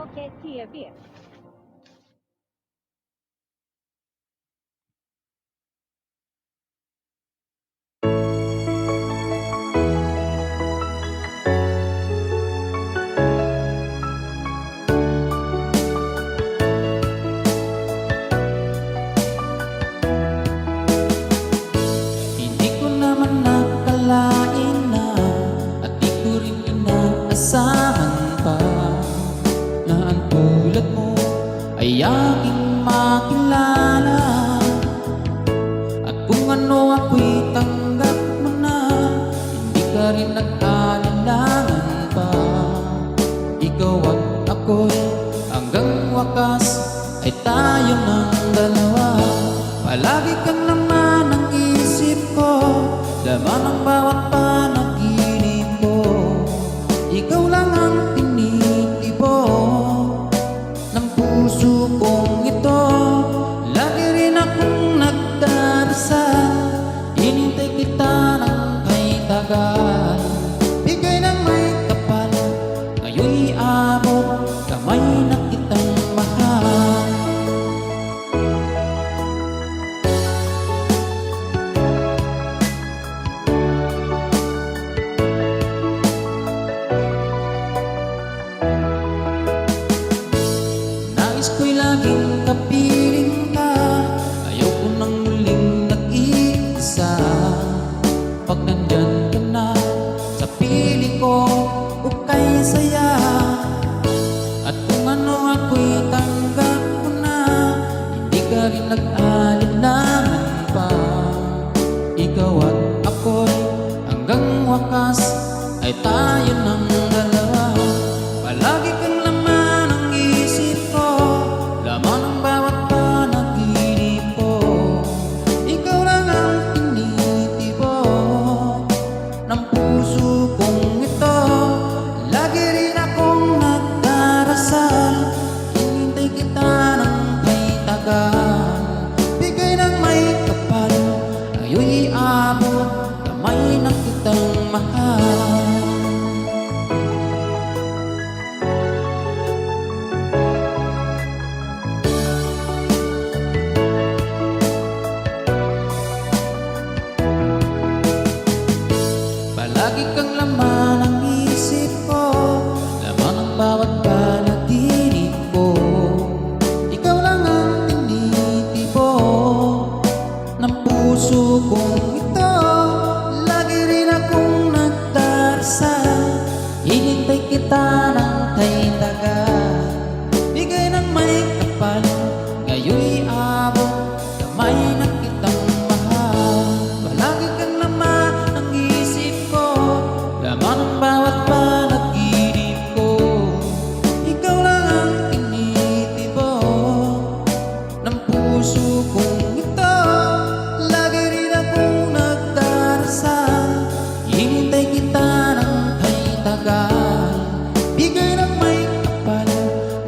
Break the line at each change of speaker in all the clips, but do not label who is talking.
TV.
Hindi ko naman nakalain na at di ko rin inaasahan pa na ang tulad mo ay aking makilala. At kung ano ako'y tanggap mo na, hindi ka rin nag-alinlangan pa. Ikaw at ako'y hanggang wakas ay tayo ng dalawa. Palagi kang laman ng isip ko, laman ng bawat panaginip ko. Ikaw lang ang tinitibo ng puso kong ito. Lagi rin akong nagdarasal, hinintay kita ng kay tagal. Bigay ng may kapal, ngayon'y abot kamay na kitang mahal. Nais ko'y laging kapiling ka, ayaw ko nang muling nag-iisa. Pag nandyan ka na sa piling ko, ukay saya. At kung ano ako'y tanggap mo na, hindi ka rin nag-alinlangan pa. Ikaw at ako'y hanggang wakas ay tayo ng dalawa. Palagi kang laman ng isip ko, laman ng bawat panaginip ko. Ikaw lang ang tinitibo ng puso kong ito. Lagi rin akong nagdarasal, hinintay kita ng kay tagal. Bigay ng may kapal, ngayon'y abot kamay na kitang mahal. Palagi kang laman ng isip ko, laman ng bawat panaginip ko. Ikaw lang ang tinitibo ng puso kong ito. Lagi rin akong nagdarasal, hinintay kita ng kay tagal. Bigay ng may kapal, ngayon'y abot kamay na kitang mahal. Palagi kang laman ng isip ko, laman ng bawat panaginip ko. Ikaw lang ang tinitibo ng puso kong ito. Lagi rin akong nagdarasal, hinintay kita ng kay tagal. Bigay ng may kapal,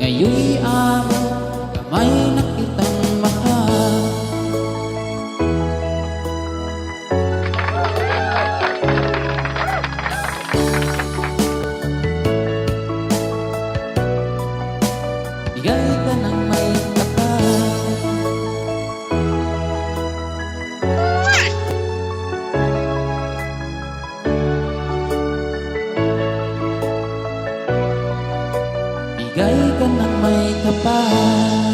ngayon'y abot kamay na kitang mahal. Bigay ka ng may kapal. Bigay ka ng may kapal.